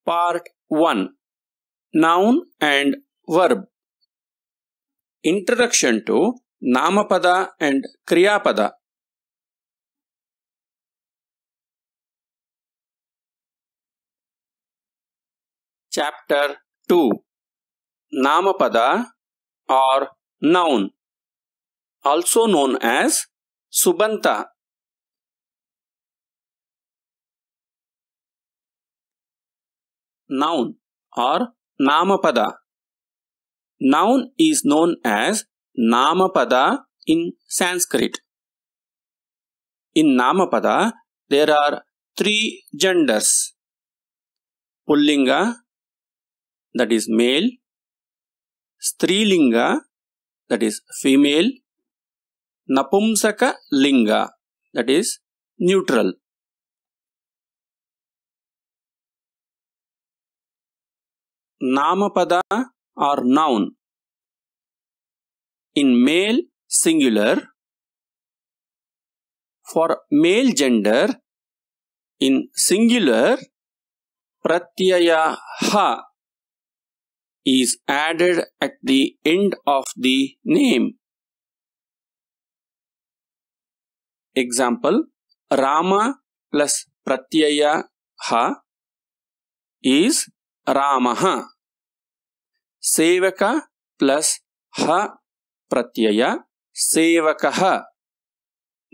Part 1. Noun and Verb. Introduction to Namapada and Kriyapada. Chapter 2. Namapada or Noun, also known as Subanta. Noun or Namapada. Noun is known as Namapada in Sanskrit. In Namapada, there are three genders: Pullinga, that is male; Strilinga, that is female; Napumsaka Linga, that is neutral. Namapada or noun. In male singular, for male gender, in singular, pratyaya ha is added at the end of the name. Example: Rama plus pratyaya ha is Ramaha. Sevaka plus ha pratyaya Sevakaha.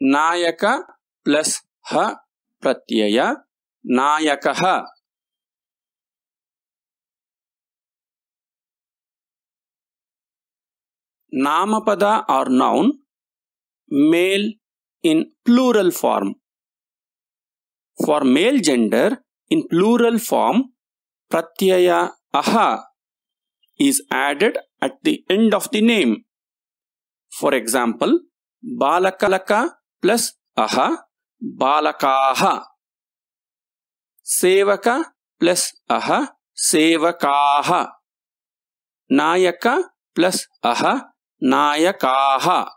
Nayaka plus ha pratyaya Nayakaha. Namapada or noun, male in plural form. For male gender, in plural form, pratyaya aha is added at the end of the name. For example, Balakalaka plus aha, Balakaha. Sevaka plus aha, Sevakaha. Nayaka plus aha, Nayakaha.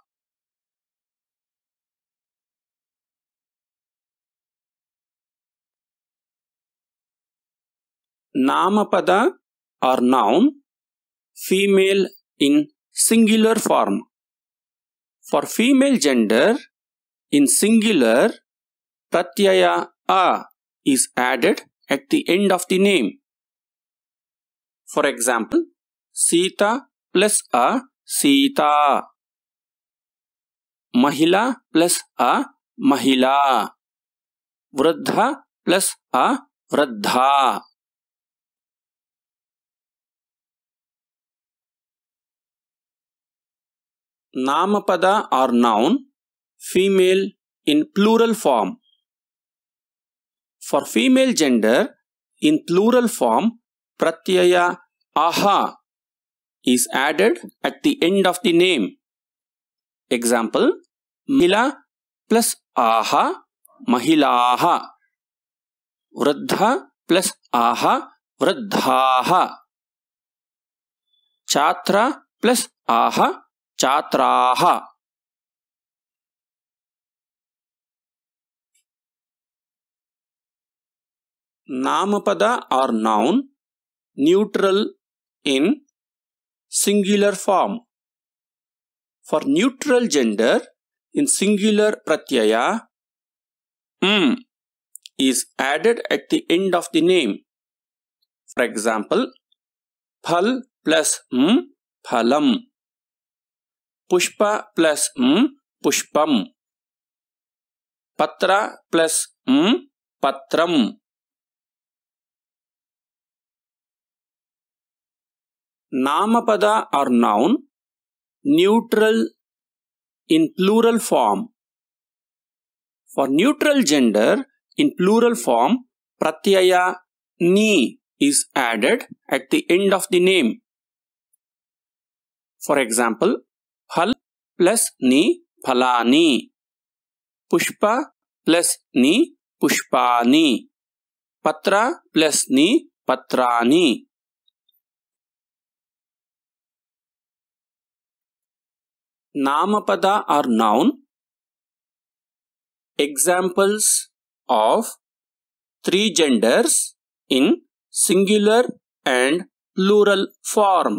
Namapada or noun, female in singular form. For female gender, in singular, pratyaya a is added at the end of the name. For example, Sita plus a Sita. Mahila plus a Mahila. Vruddha plus a Vruddha. Namapada or noun, female in plural form. For female gender, in plural form, pratyaya aha is added at the end of the name. Example: Mahila plus aha, Mahilaha. Vruddha plus aha, Vruddhaha. Chhatra plus aha, Chhatraha. Namapada or noun, neutral in singular form. For neutral gender, in singular pratyaya is added at the end of the name. For example, Phal plus Phalam. Pushpa plus Pushpam. Patra plus Patram. Namapada or noun, neutral in plural form. For neutral gender, in plural form, pratyaya ni is added at the end of the name. For example, Phal plus ni Phalani. Pushpa plus ni Pushpani. Patra plus ni Patrani. Namapada or noun, examples of three genders in singular and plural form.